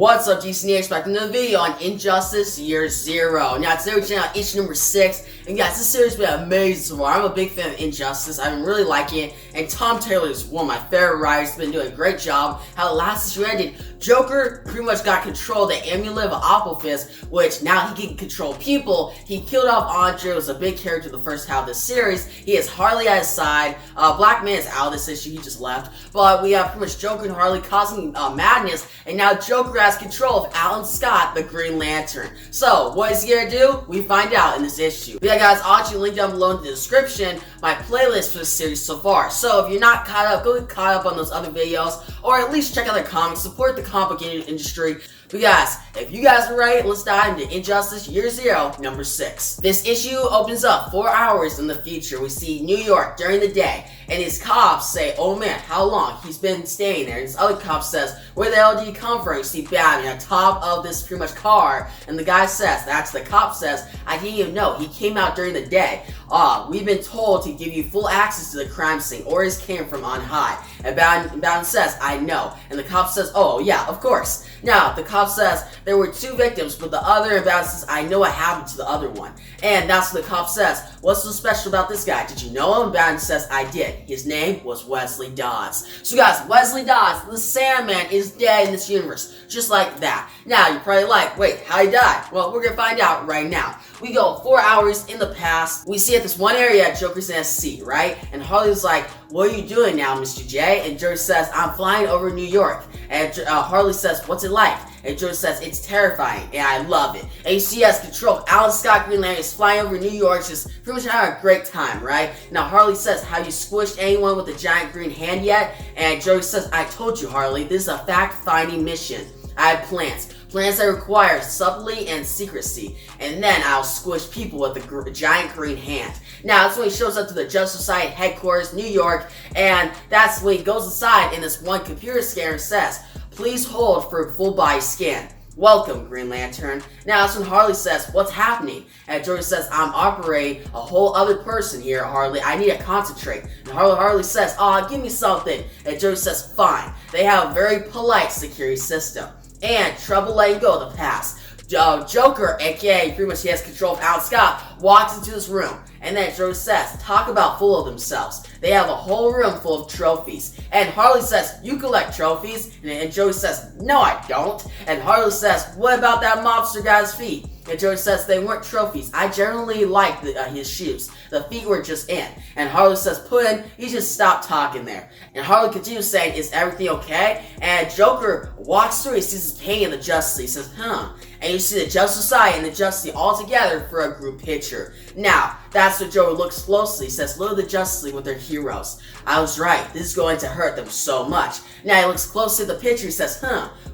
What's up, GCNers? Back to another video on Injustice Year Zero. Now, today we're checking out issue number 6, and guys, this series has been amazing so far. I'm a big fan of Injustice. I've been really liking it, and Tom Taylor is one of my favorite writers. He's been doing a great job. How the last issue ended, Joker pretty much got control of the amulet of Aquafist, which now he can control people. He killed off Andre, who was a big character in the first half of this series. He has Harley at his side. Black Man is out of this issue, he just left. But we have pretty much Joker and Harley causing madness, and now Joker has control of Alan Scott, the Green Lantern. So, what is he gonna do? We find out in this issue. But yeah, guys, I'll actually link down below in the description my playlist for this series so far. So, if you're not caught up, go get caught up on those other videos, or at least check out their comics, support the comic industry. But guys, if you guys are ready, let's dive into Injustice Year Zero, number 6. This issue opens up 4 hours in the future. We see New York during the day, and his cops say, "Oh man, how long?" He's been staying there. And his other cop says, "Where the hell do you come from?" You see Batman on top of this pretty much car, and the guy says, the cop says, "I didn't even know. He came out during the day. We've been told to give you full access to the crime scene. Orders came from on high." And Batman says, "I know." And the cop says, "Oh yeah, of course." Now, the cop says, "There were 2 victims, but the other," and Batman says, "I know what happened to the other one." And that's what the cop says, "What's so special about this guy? Did you know him?" Batman says, "I did. His name was Wesley Dodds." So guys, Wesley Dodds, the Sandman, is dead in this universe. Just like that. Now, you're probably like, wait, how'd he die? Well, we're gonna find out right now. We go 4 hours in the past. We see at this one area, Joker's in a seat, right? And Harley's like, "What are you doing now, Mr. J?" And Joker says, "I'm flying over New York." And Harley says, "What's it like?" And Joker says, "It's terrifying, and I love it." And you see he has control of Alan Scott Green Lantern. He's flying over New York, just pretty much having a great time, right? Now Harley says, "Have you squished anyone with a giant green hand yet?" And Joker says, "I told you, Harley, this is a fact-finding mission. I have plans that require subtlety and secrecy, and then I'll squish people with a giant green hand." Now, that's when he shows up to the Justice Society headquarters, New York, and that's when he goes inside, and this one computer scanner says, "Please hold for a full body scan. Welcome, Green Lantern." Now, that's when Harley says, "What's happening?" And Joker says, "I'm operating a whole other person here, Harley. I need to concentrate." And Harley says, "Give me something." And Joker says, "Fine." They have a very polite security system. And trouble letting go of the past. Joker, aka pretty much he has control of Alan Scott, walks into this room. And then Joker says, "Talk about full of themselves." They have a whole room full of trophies. And Harley says, "You collect trophies?" And Joker says, "No, I don't." And Harley says, "What about that mobster guy's feet?" And Joker says, "They weren't trophies. I generally liked his shoes. The feet were just in." And Harley says, "Puddin', he just stopped talking there." And Harley continues saying, "Is everything okay?" And Joker walks through, he sees his painting of the Justice League. He says, And you see the Justice Society and the Justice League all together for a group picture. Now, that's what Joker looks closely. He says, "Look at the Justice League with their heroes. I was right. This is going to hurt them so much." Now he looks closely at the picture. He says,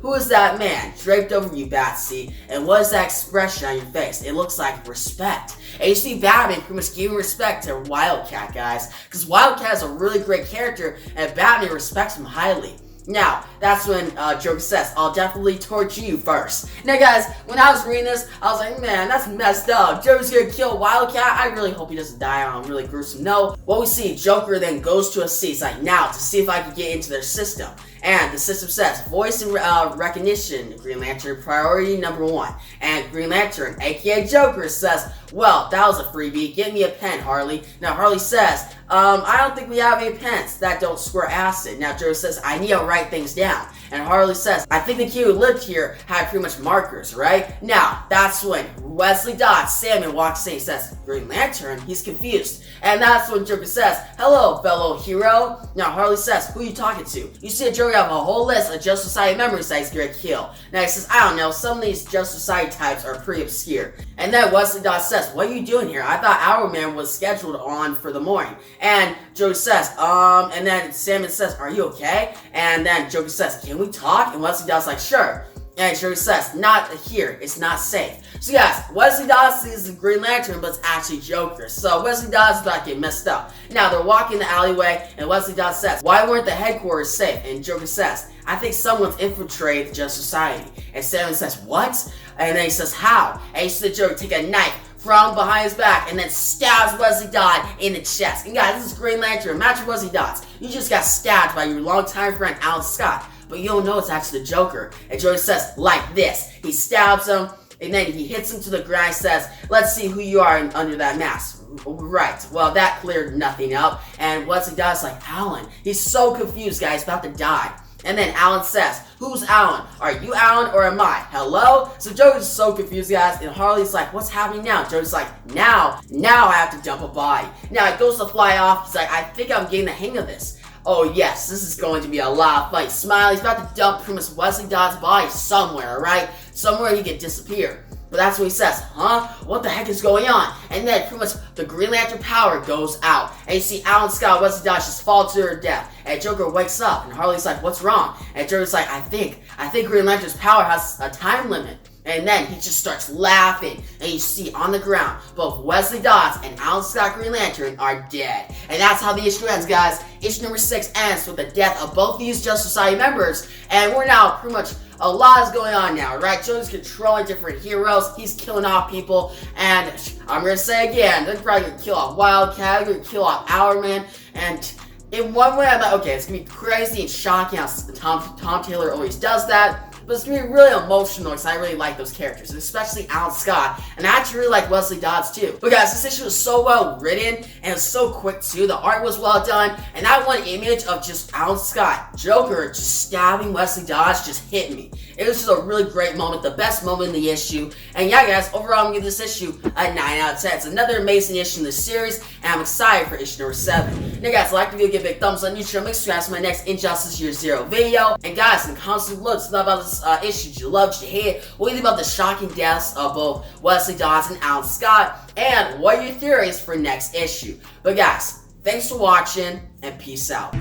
"Who is that man draped over you, Batsy? And what is that expression on your face? It looks like respect." And you see Batman pretty much giving respect to Wildcat, guys. Because Wildcat is a really great character, and Batman respects him highly. Now, that's when Joker says, "I'll definitely torture you first." Now guys, when I was reading this, I was like, man, that's messed up. Joker's gonna kill Wildcat? I really hope he doesn't die on a really gruesome note. What we see, Joker then goes to a seat. He's like, "Now, to see if I can get into their system." And the system says, "Voice and recognition, Green Lantern, priority number 1. And Green Lantern, aka Joker, says, "Well, that was a freebie. Get me a pen, Harley." Now Harley says, "I don't think we have any pens that don't squirt acid." Now Joker says, "I need to write things down." And Harley says, "I think the kid who lived here had pretty much markers, right?" Now, that's when Wesley Dodds, Sandman, walks in. He says, "Green Lantern?" He's confused. And that's when Joker says, "Hello, fellow hero." Now Harley says, "Who are you talking to?" You see Joker have a whole list of Justice Society members that he's gonna kill. Now he says, "I don't know, some of these Justice Society types are pretty obscure." And then Wesley Dodds says, "What are you doing here? I thought Hourman was scheduled on for the morning." And Joker says, and then Sandman says, "Are you okay?" And then Joker says, "Can we talk?" And Wesley Dodds like, "Sure." And Joker says, "Not here, it's not safe." So guys, Wesley Dodds sees the Green Lantern, but it's actually Joker. So Wesley Dodds is not getting messed up. Now they're walking the alleyway, and Wesley Dodds says, "Why weren't the headquarters safe?" And Joker says, "I think someone's infiltrated the Justice Society." And Sandman says, "What?" And then he says, "How?" And you see the Joker take a knife from behind his back and then stabs Wesley Dodds in the chest. And guys, this is Green Lantern. Imagine Wesley Dodds. You just got stabbed by your longtime friend Alan Scott. but you don't know it's actually the Joker. And Joker says, like this. He stabs him, and then he hits him to the ground and says, let's see who you are under that mask. Right, well, that cleared nothing up, and Wesley Dodds like, Alan. He's so confused, guys, about to die. And then Alan says, who's Alan? Are you Alan or am I? Hello? So Joker's so confused, guys, and Harley's like, what's happening now? Joker's like, now I have to dump a body. Now it goes to fly off. He's like, I think I'm getting the hang of this. Oh yes, this is going to be a lot of fun. Smiley's about to dump pretty much Wesley Dodds' body somewhere, right? Somewhere he could disappear. But that's what he says, huh? What the heck is going on? And then pretty much the Green Lantern power goes out. And you see Alan Scott and Wesley Dodds just fall to their death. And Joker wakes up and Harley's like, what's wrong? And Joker's like, I think Green Lantern's power has a time limit. And then he just starts laughing. And you see on the ground, both Wesley Dodds and Alan Scott Green Lantern are dead. And that's how the issue ends, guys. Issue number 6 ends with the death of both these Justice Society members. And we're now pretty much, a lot is going on now, right? Joker's controlling different heroes. He's killing off people. And I'm going to say again, they're probably going to kill off Wildcat. They're going to kill off Hourman. And in one way, I'm like, okay, it's going to be crazy and shocking how Tom Taylor always does that. But it's going to be really emotional because I really like those characters, especially Alan Scott, and I actually really like Wesley Dodds too. But guys, this issue was so well written, and it's so quick too. The art was well done, and that one image of just Alan Scott, Joker, just stabbing Wesley Dodds just hit me. It was just a really great moment, the best moment in the issue. And yeah, guys, overall, I'm going to give this issue a 9 out of 10. It's another amazing issue in the series, and I'm excited for issue number 7. Now, guys, if you like the video, give it a big thumbs up on YouTube. Make sure you subscribe to my next Injustice Year Zero video. And guys, in the comments below, tell me about this issue. Did you love? Did you hate it? What do you think about the shocking deaths of both Wesley Dodds and Alan Scott? And what are your theories for next issue? But guys, thanks for watching, and peace out.